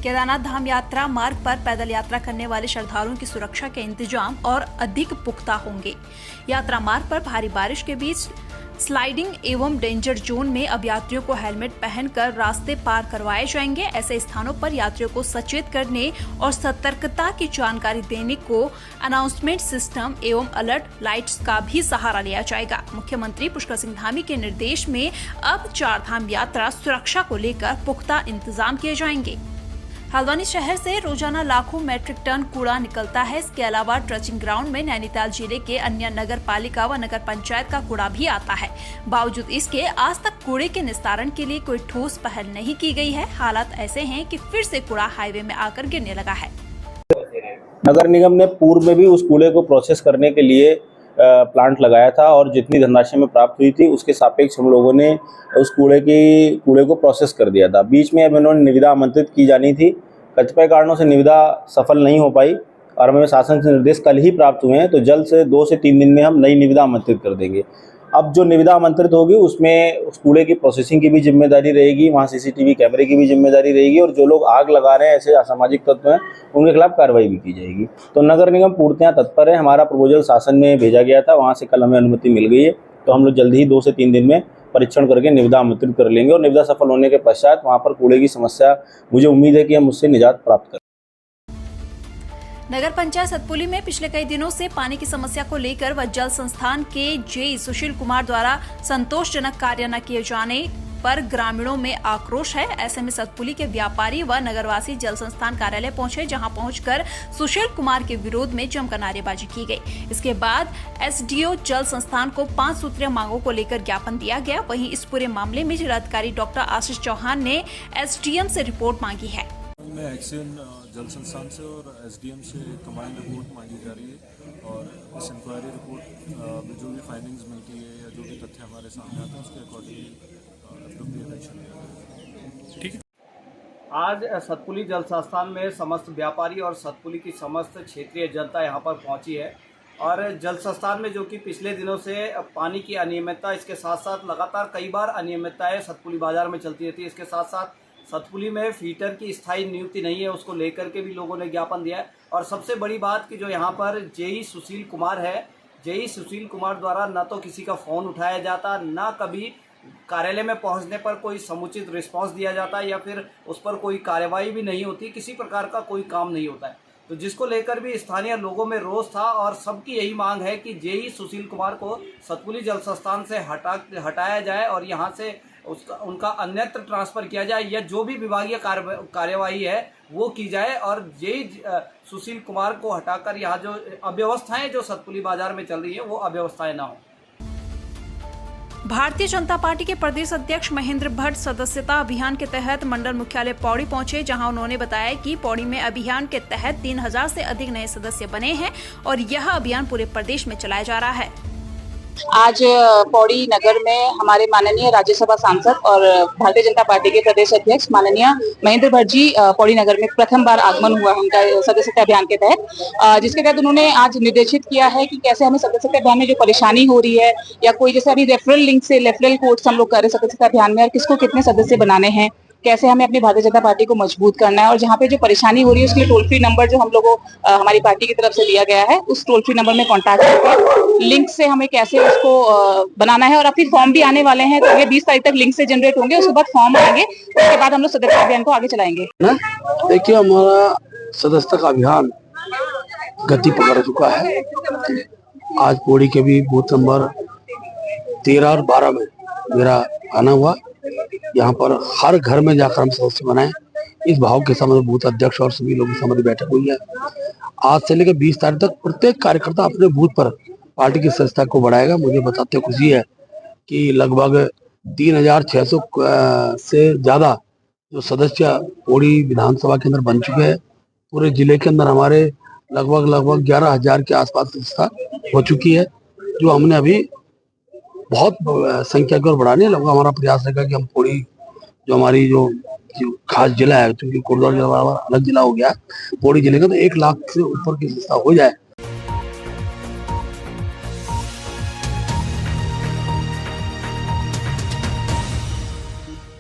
केदारनाथ धाम यात्रा मार्ग पर पैदल यात्रा करने वाले श्रद्धालुओं की सुरक्षा के इंतजाम और अधिक पुख्ता होंगे। यात्रा मार्ग पर भारी बारिश के बीच स्लाइडिंग एवं डेंजर जोन में अब यात्रियों को हेलमेट पहनकर रास्ते पार करवाए जाएंगे। ऐसे स्थानों पर यात्रियों को सचेत करने और सतर्कता की जानकारी देने को अनाउंसमेंट सिस्टम एवं अलर्ट लाइट्स का भी सहारा लिया जाएगा। मुख्यमंत्री पुष्कर सिंह धामी के निर्देश में अब चारधाम यात्रा सुरक्षा को लेकर पुख्ता इंतजाम किए जाएंगे। हल्द्वानी शहर से रोजाना लाखों मैट्रिक टन कूड़ा निकलता है। इसके अलावा ट्रचिंग ग्राउंड में नैनीताल जिले के अन्य नगर पालिका व नगर पंचायत का कूड़ा भी आता है। बावजूद इसके आज तक कूड़े के निस्तारण के लिए कोई ठोस पहल नहीं की गई है। हालात ऐसे हैं कि फिर से कूड़ा हाईवे में आकर गिरने लगा है। नगर निगम ने पूर्व में भी उस कूड़े को प्रोसेस करने के लिए प्लांट लगाया था और जितनी धनराशि में प्राप्त हुई थी उसके सापेक्ष हम लोगों ने उस कूड़े को प्रोसेस कर दिया था। बीच में अब इन्होंने निविदा आमंत्रित की जानी थी, कतिपय कारणों से निविदा सफल नहीं हो पाई और हमें शासन से निर्देश कल ही प्राप्त हुए हैं, तो जल्द से 2 से 3 दिन में हम नई निविदा आमंत्रित कर देंगे। अब जो निविदा आमंत्रित होगी उसमें उस कूड़े की प्रोसेसिंग की भी जिम्मेदारी रहेगी, वहाँ सीसीटीवी कैमरे की भी जिम्मेदारी रहेगी और जो लोग आग लगा रहे हैं ऐसे असामाजिक तत्व हैं उनके खिलाफ कार्रवाई भी की जाएगी। तो नगर निगम पूर्णतः तत्पर है। हमारा प्रपोजल शासन में भेजा गया था, वहाँ से कल हमें अनुमति मिल गई है, तो हम लोग जल्द ही 2 से 3 दिन में परीक्षण करके निविदा आमंत्रित कर लेंगे और निविदा सफल होने के पश्चात वहाँ पर कूड़े की समस्या मुझे उम्मीद है कि हम उससे निजात प्राप्त करें। नगर पंचायत सतपुली में पिछले कई दिनों से पानी की समस्या को लेकर व जल संस्थान के जेई सुशील कुमार द्वारा संतोषजनक कार्य न किए जाने पर ग्रामीणों में आक्रोश है। ऐसे में सतपुली के व्यापारी व नगरवासी जल संस्थान कार्यालय पहुंचे, जहां पहुंचकर सुशील कुमार के विरोध में जमकर नारेबाजी की गई। इसके बाद एसडीओ जल संस्थान को 5 सूत्रीय मांगों को लेकर ज्ञापन दिया गया। वहीं इस पूरे मामले में जिलाधिकारी डॉक्टर आशीष चौहान ने एसडीएम से रिपोर्ट मांगी है। में एक्शन जल संस्थान से और एसडीएम से कंबाइंड रिपोर्ट मांगी जा रही है और इस इंक्वायरी रिपोर्ट में जो भी फाइंडिंग्स मिलती है या जो भी तथ्य हमारे सामने आते हैं उसके अकॉर्डिंगली एप्रोप्रिएट एक्शन लिया जाएगा। ठीक है। आज सतपुली जल संस्थान में समस्त व्यापारी और सतपुली की समस्त क्षेत्रीय जनता यहाँ पर पहुँची है और जल संस्थान में जो कि पिछले दिनों से पानी की अनियमितता, इसके साथ साथ लगातार कई बार अनियमितताएँ सतपुली बाजार में चलती रहती है। इसके साथ साथ सतपुली में फीटर की स्थायी नियुक्ति नहीं है, उसको लेकर के भी लोगों ने ज्ञापन दिया है। और सबसे बड़ी बात कि जो यहाँ पर जेई सुशील कुमार है, जेई सुशील कुमार द्वारा न तो किसी का फ़ोन उठाया जाता, न कभी कार्यालय में पहुँचने पर कोई समुचित रिस्पांस दिया जाता या फिर उस पर कोई कार्रवाई भी नहीं होती, किसी प्रकार का कोई काम नहीं होता है। तो जिसको लेकर भी स्थानीय लोगों में रोष था और सबकी यही मांग है कि जेई सुशील कुमार को सतपुली जल संस्थान से हटाया जाए और यहाँ से उनका अन्यत्र ट्रांसफ़र किया जाए या जो भी विभागीय कार्यवाही है वो की जाए और जेई सुशील कुमार को हटाकर यहाँ जो अव्यवस्थाएं जो सतपुली बाजार में चल रही है वो अव्यवस्थाएं ना हो। भारतीय जनता पार्टी के प्रदेश अध्यक्ष महेंद्र भट्ट सदस्यता अभियान के तहत मंडल मुख्यालय पौड़ी पहुंचे, जहां उन्होंने बताया कि पौड़ी में अभियान के तहत 3000 से अधिक नए सदस्य बने हैं और यह अभियान पूरे प्रदेश में चलाया जा रहा है। आज पौड़ी नगर में हमारे माननीय राज्यसभा सांसद और भारतीय जनता पार्टी के प्रदेश अध्यक्ष माननीय महेंद्र भट्ट जी पौड़ी नगर में प्रथम बार आगमन हुआ उनका सदस्यता अभियान के तहत, जिसके तहत उन्होंने आज निर्देशित किया है कि कैसे हमें सदस्यता अभियान में जो परेशानी हो रही है या कोई जैसे अभी रेफरल लिंक से रेफरल कोर्स हम लोग कर रहे सदस्यता अभियान में और किसको कितने सदस्य बनाने हैं, कैसे हमें अपनी भारतीय जनता पार्टी को मजबूत करना है और जहाँ पे जो परेशानी हो रही है उसके लिए टोल फ्री नंबर जो हम लोगों हमारी पार्टी की तरफ से दिया गया है उस टोल फ्री नंबर में कॉन्टैक्ट करके लिंक से हमें कैसे उसको बनाना है। और अपनी फॉर्म भी आने वाले हैं, तो अगले 20 तारीख तक लिंक से जनरेट होंगे, उसके बाद फॉर्म आएंगे, उसके बाद हम लोग सदस्यता अभियान को आगे चलाएंगे। देखिए, हमारा सदस्यता का अभियान गति पकड़ चुका है। आज पौड़ी के भी बूथ नंबर 13 और 12 में मेरा आना हुआ। यहाँ पर हर घर में जाकर हम सदस्य बनाए, इस भाव के साथ बूथ अध्यक्ष और सभी लोगों के सामने बैठक हुई है। आज से लेकर 20 तारीख तक प्रत्येक कार्यकर्ता अपने बूथ पर पार्टी की सदस्यता को बढ़ाएगा। मुझे बताते खुशी है कि लगभग 3600 से ज्यादा जो सदस्य पौड़ी विधानसभा के अंदर बन चुके हैं। पूरे जिले के अंदर हमारे लगभग 11,000 के आसपास सदस्यता हो चुकी है, जो हमने अभी बहुत संख्या की ओर बढ़ाने लगा। हमारा प्रयास रहेगा कि हम पौड़ी जो हमारी जो खास जिला है, क्योंकि कोरदौर जिला अलग जिला हो गया, पौड़ी जिले का तो 1 लाख से ऊपर की संस्था हो जाए